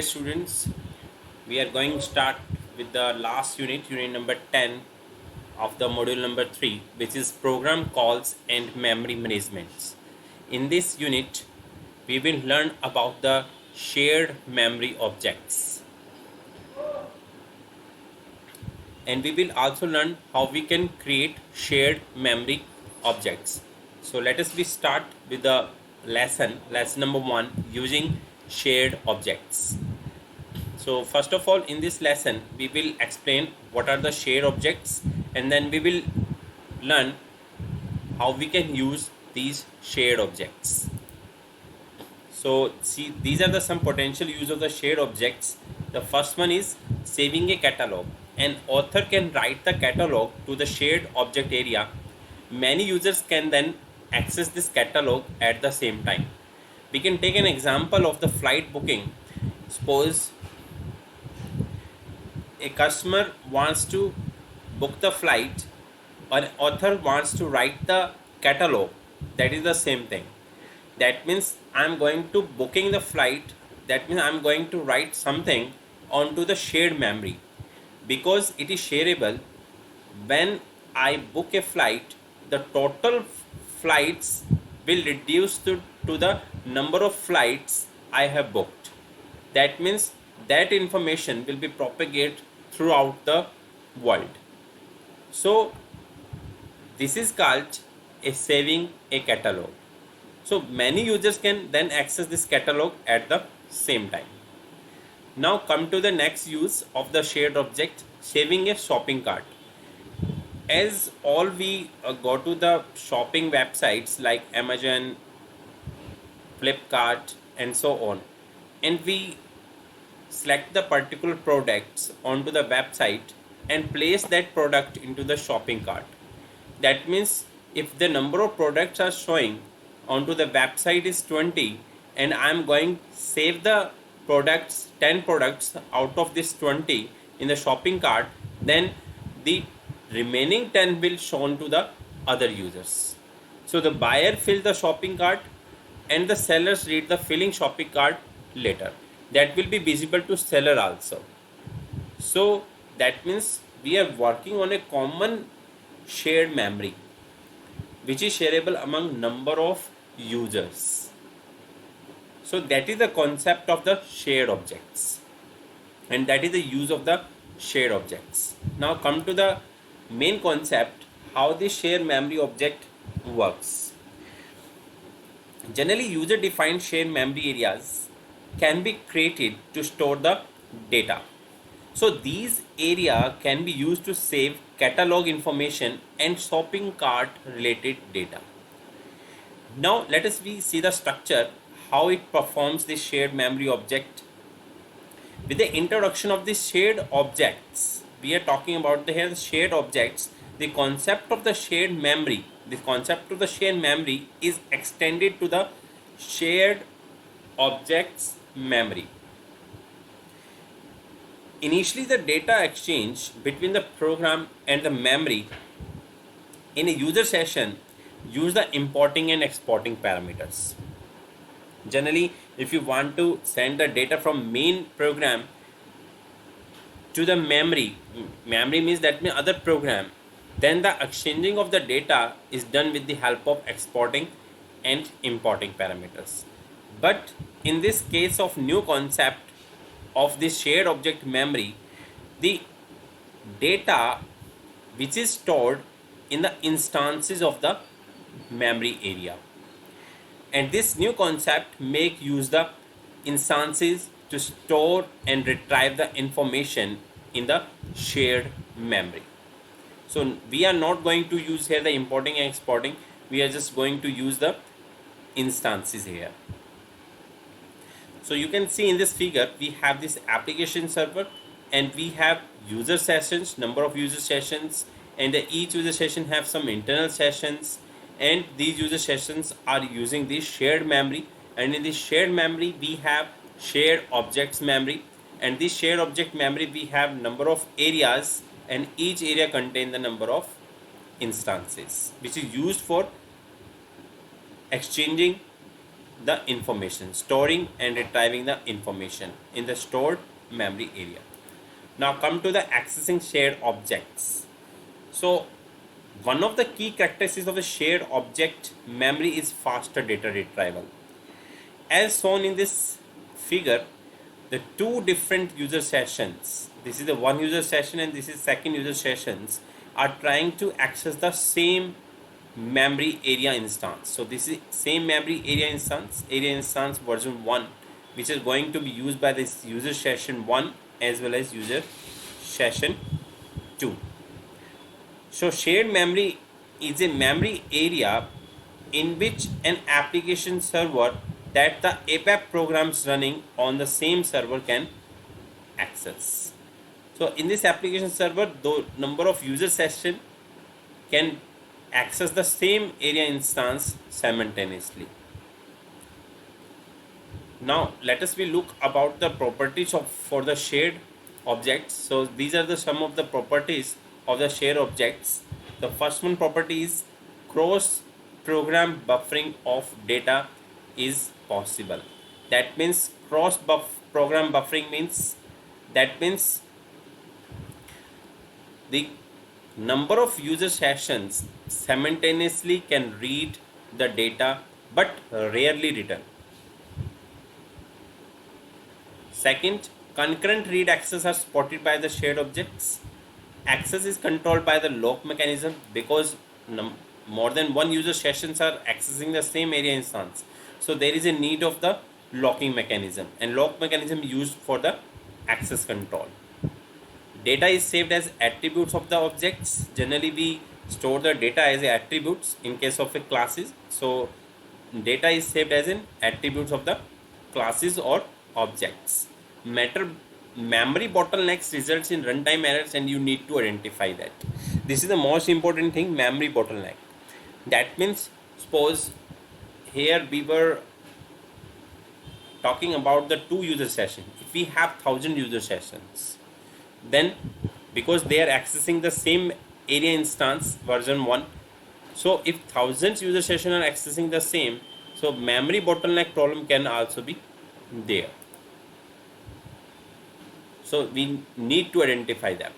Dear students, we are going to start with the last unit, unit number 10 of the module number 3, which is program calls and memory managements. In this unit, we will learn about the shared memory objects, and we will also learn how we can create shared memory objects. So let us start with the lesson number 1, using shared objects. So first of all, in this lesson we will explain what are the shared objects, and then we will learn how we can use these shared objects. So see, these are the some potential use of the shared objects. The first one is saving a catalog. An author can write the catalog to the shared object area. Many users can then access this catalog at the same time. We can take an example of the flight booking. Suppose a customer wants to book the flight, an author wants to write the catalog. That is the same thing. That means I'm going to booking the flight. That means I'm going to write something onto the shared memory, because it is shareable. When I book a flight, the total flights will reduce to the number of flights I have booked. That means that information will be propagated throughout the world. So this is called a saving a catalog. So many users can then access this catalog at the same time. Now come to the next use of the shared object, saving a shopping cart. As all we go to the shopping websites like Amazon, Flipkart and so on, and we select the particular products onto the website and place that product into the shopping cart. That means if the number of products are showing onto the website is 20, and I'm going to save the products, 10 products out of this 20 in the shopping cart, then the remaining 10 will shown to the other users. So the buyer fills the shopping cart and the sellers read the filling shopping cart later. That will be visible to seller also. So that means we are working on a common shared memory which is shareable among number of users. So that is the concept of the shared objects, and that is the use of the shared objects. Now come to the main concept, how the shared memory object works. Generally, user defined shared memory areas can be created to store the data. So these area can be used to save catalog information and shopping cart related data. Now let us see the structure, how it performs the shared memory object. With the introduction of the shared objects, we are talking about the here shared objects. The concept of the shared memory, is extended to the shared objects memory. Initially, the data exchange between the program and the memory in a user session use the importing and exporting parameters. Generally, if you want to send the data from main program to the memory means that means other program, then the exchanging of the data is done with the help of exporting and importing parameters. But in this case of new concept of this shared object memory, the data which is stored in the instances of the memory area, and this new concept make use the instances to store and retrieve the information in the shared memory. So we are not going to use here the importing and exporting, we are just going to use the instances here. So you can see in this figure we have this application server and we have user sessions, number of user sessions, and each user session have some internal sessions, and these user sessions are using this shared memory, and in this shared memory we have shared objects memory, and this shared object memory we have number of areas, and each area contain the number of instances which is used for exchanging the information, storing and retrieving the information in the stored memory area. Now come to the accessing shared objects. So one of the key characteristics of the shared object memory is faster data retrieval. As shown in this figure, the two different user sessions, this is the one user session and this is second user sessions, are trying to access the same memory area instance. So this is same memory area instance version 1, which is going to be used by this user session 1 as well as user session 2. So shared memory is a memory area in which an application server that the ABAP programs running on the same server can access. So in this application server, the number of user session can access the same area instance simultaneously. Now let us look about the properties of for the shared objects. So these are the some of the properties of the shared objects. The first one property is cross program buffering of data is possible. That means program buffering means the number of user sessions simultaneously can read the data but rarely return. Second, concurrent read access are supported by the shared objects. Access is controlled by the lock mechanism because more than one user sessions are accessing the same area instance. So there is a need of the locking mechanism, and lock mechanism used for the access control. Data is saved as attributes of the objects. Generally we store the data as attributes in case of a classes. So data is saved as in attributes of the classes or objects. Memory bottlenecks results in runtime errors, and you need to identify that. This is the most important thing, memory bottleneck. That means suppose here we were talking about the 2 user session. If we have 1000 user sessions, then because they are accessing the same area instance version 1, so if thousands user session are accessing the same, so memory bottleneck problem can also be there. So we need to identify them.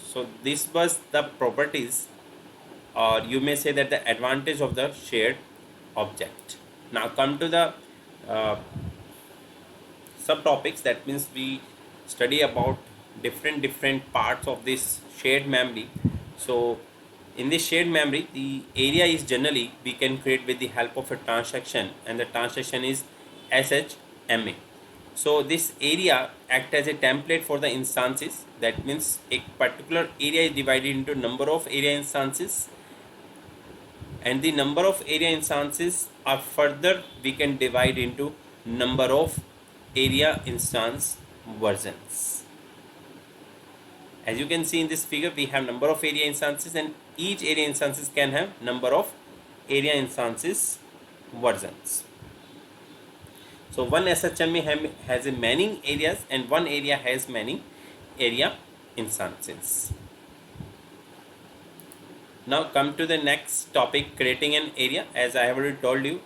So this was the properties, or you may say that the advantage of the shared object. Now come to the subtopics. That means we study about different parts of this shared memory. So in this shared memory, the area is generally we can create with the help of a transaction, and the transaction is SHMA. So this area acts as a template for the instances. That means a particular area is divided into number of area instances, and the number of area instances are further we can divide into number of area instance versions. As you can see in this figure, we have number of area instances, and each area instances can have number of area instances versions. So one SHMA has a many areas, and one area has many area instances. Now come to the next topic, creating an area. As I have already told you,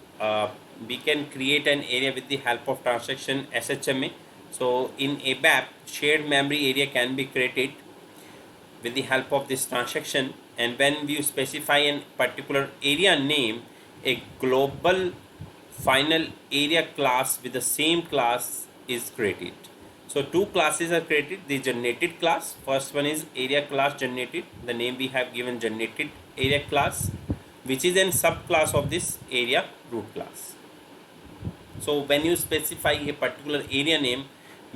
we can create an area with the help of transaction SHMA. So in ABAP, shared memory area can be created with the help of this transaction, and when we specify a particular area name, a global final area class with the same class is created. So 2 classes are created. The generated class, first one is area class generated. The name we have given generated area class, which is a subclass of this area root class. So when you specify a particular area name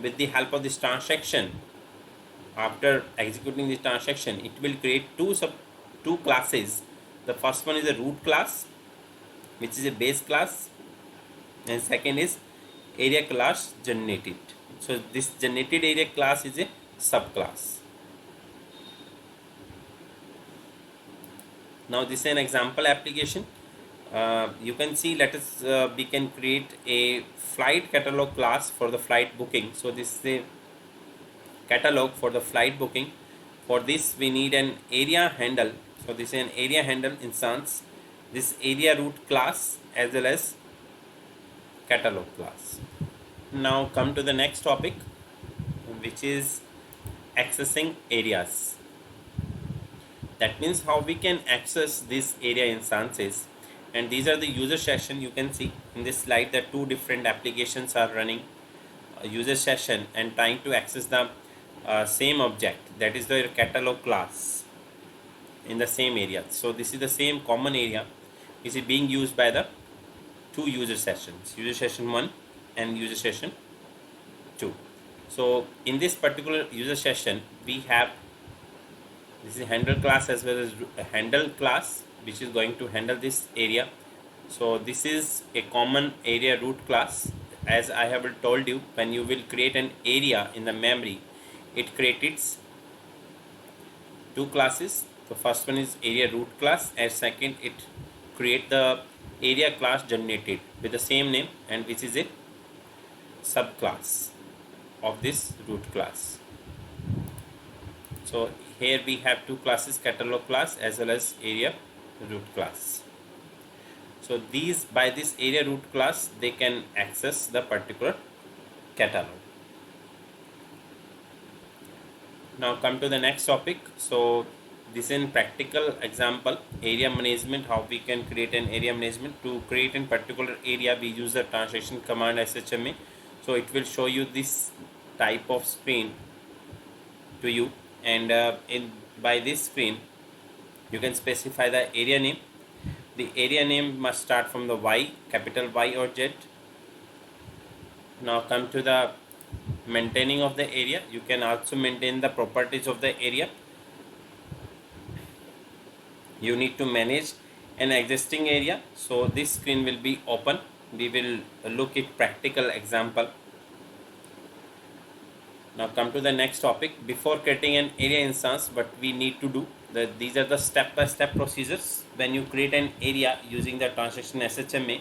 with the help of this transaction, after executing this transaction, it will create two classes. The first one is a root class, which is a base class, and second is area class generated. So this generated area class is a subclass. Now this is an example application. You can see, we can create a flight catalog class for the flight booking. So this is a catalog for the flight booking. For this we need an area handle. So this is an area handle instance, this area root class, as well as catalog class. Now come to the next topic, which is accessing areas. That means how we can access this area instances, and these are the user session. You can see in this slide that two different applications are running a user session and trying to access the same object, that is the catalog class, in the same area. So this is the same common area which is being used by the two user sessions, user session 1 and user session 2. So in this particular user session we have this is handle class as well as a handle class which is going to handle this area. So this is a common area root class. As I have told you, when you will create an area in the memory, it creates two classes. The first one is area root class, and second it create the area class generated with the same name, and which is a subclass of this root class. So here we have two classes, catalog class as well as area root class. So these, by this area root class, they can access the particular catalog. Now come to the next topic. So this is in practical example, area management, how we can create an area management. To create a particular area, we use the translation command shma. So it will show you this type of screen to you, and by this screen you can specify the area name. The area name must start from the Y, capital Y or Z. Now come to the maintaining of the area. You can also maintain the properties of the area. You need to manage an existing area. So this screen will be open. We will look at practical example. Now come to the next topic. Before creating an area instance, what we need to do, these are the step-by-step procedures. When you create an area using the transaction shma,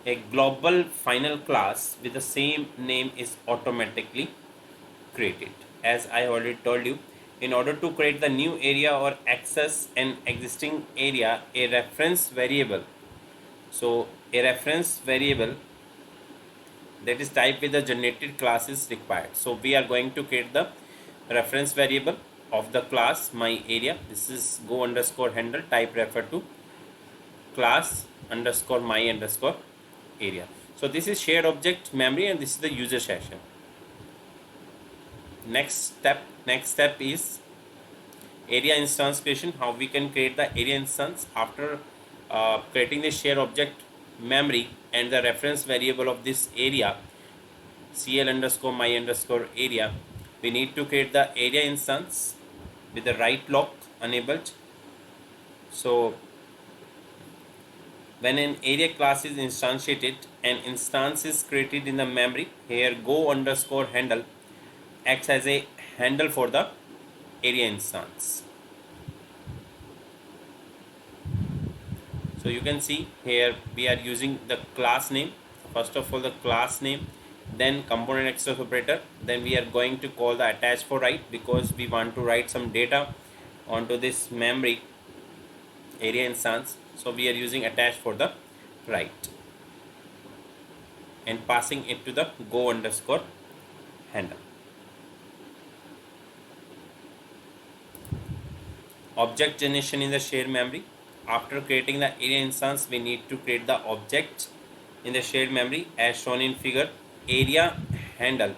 a global final class with the same name is automatically created. As I already told you, in order to create the new area or access an existing area, a reference variable, so a reference variable that is typed with the generated class is required. So we are going to create the reference variable of the class my area. This is go underscore handle, type refer to class underscore my underscore area. So this is shared object memory, and this is the user session. Next step is area instance creation. How we can create the area instance after creating the shared object memory and the reference variable of this area, cl underscore my underscore area. We need to create the area instance with the write lock enabled. So when an area class is instantiated, an instance is created in the memory. Here go underscore handle acts as a handle for the area instance. So you can see here we are using the class name. First of all the class name, then component access operator, then we are going to call the attach for write, because we want to write some data onto this memory area instance. So we are using attach for the write and passing it to the go underscore handle. Object generation in the shared memory. After creating the area instance, we need to create the object in the shared memory as shown in figure. Area handle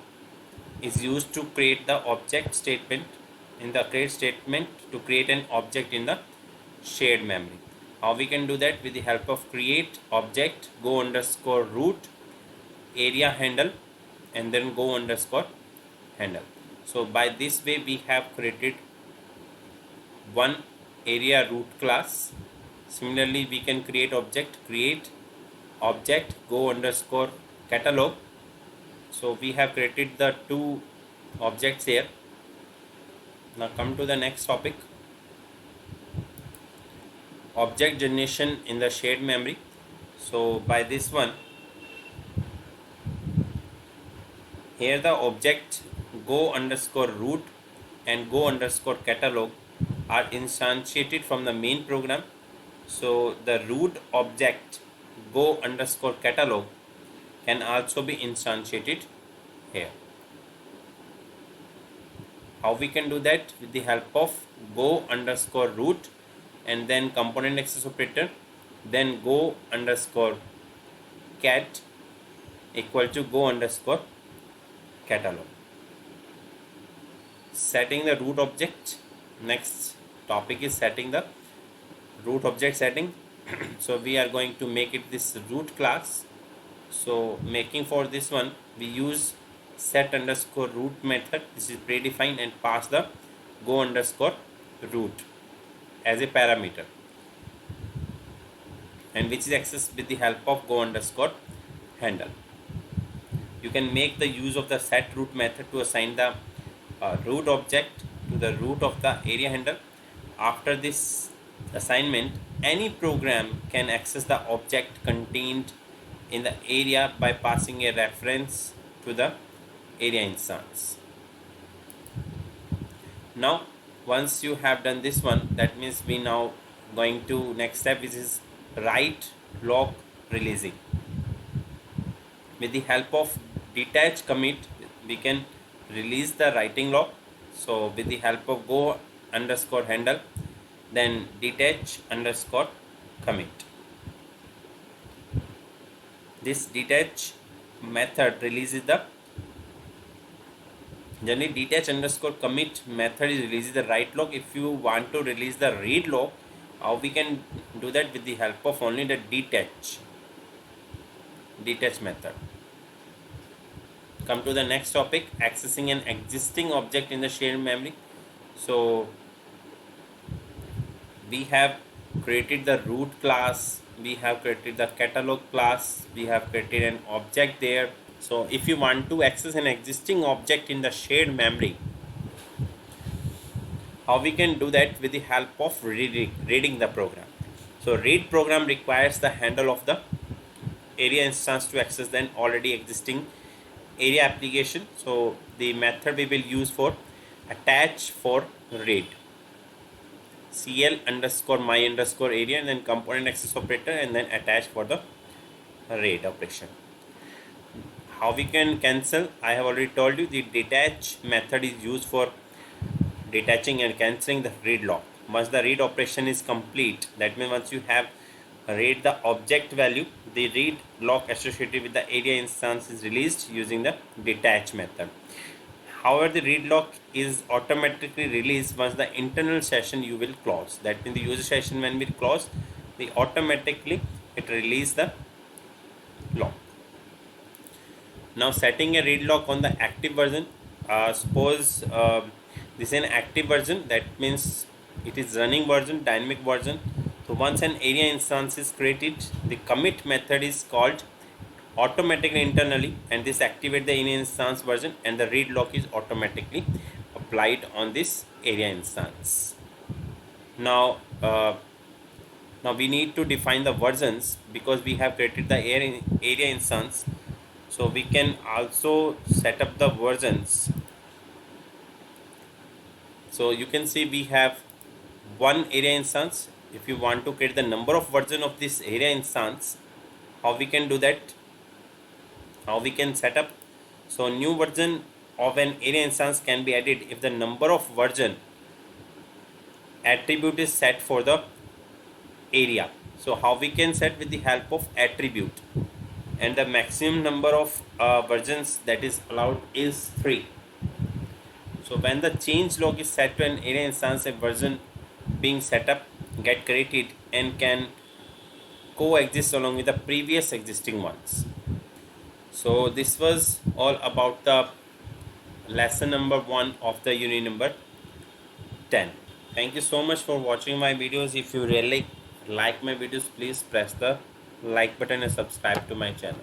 is used to create the object statement in the create statement to create an object in the shared memory. How we can do that? With the help of create object go underscore root area handle and then go underscore handle. So by this way we have created one area root class. Similarly we can create object go underscore catalog. So we have created the two objects here. Now come to the next topic, object generation in the shared memory. So by this one, here the object go underscore root and go underscore catalog are instantiated from the main program. So the root object go underscore catalog can also be instantiated here. How we can do that? With the help of go underscore root and then component access operator, then go underscore cat equal to go underscore catalog. Setting the root object. Next topic is setting the root object setting. So we are going to make it this root class. So making for this one, we use set underscore root method. This is predefined and pass the go underscore root as a parameter, and which is accessed with the help of go underscore handle. You can make the use of the set root method to assign the root object to the root of the area handle. After this assignment, any program can access the object contained in the area by passing a reference to the area instance. Now once you have done this one, that means we now going to next step, which is write lock releasing. With the help of detach commit, we can release the writing lock. So with the help of go underscore handle, then detach underscore commit. This detach method releases the generally detach underscore commit method is releases the write lock. If you want to release the read lock, how we can do that? With the help of only the detach method. Come to the next topic, accessing an existing object in the shared memory. So we have created the root class, we have created the catalog class, we have created an object there. So if you want to access an existing object in the shared memory, how we can do that? With the help of reading the program. So read program requires the handle of the area instance to access the already existing area application. So the method we will use for attach for read, cl underscore my underscore area and then component access operator and then attach for the read operation. How we can cancel? I have already told you the detach method is used for detaching and cancelling the read lock. Once the read operation is complete, that means once you have read the object value, the read lock associated with the area instance is released using the detach method. However, the read lock is automatically released once the internal session you will close. That means the user session when we close, the automatically it release the lock. Now setting a read lock on the active version. Suppose this is an active version, that means it is running version, dynamic version. So once an area instance is created, the commit method is called automatically internally, and this activate the area instance version and the read lock is automatically applied on this area instance. Now we need to define the versions because we have created the area instance. So we can also set up the versions. So you can see we have one area instance. If you want to create the number of version of this area instance, how we can do that? How we can set up? So new version of an area instance can be added if the number of version attribute is set for the area. So how we can set? With the help of attribute, and the maximum number of versions that is allowed is 3. So when the change log is set to an area instance, a version being set up get created and can coexist along with the previous existing ones. So this was all about the lesson number 1 of the unit number 10. Thank you so much for watching my videos. If you really like my videos, please press the like button and subscribe to my channel.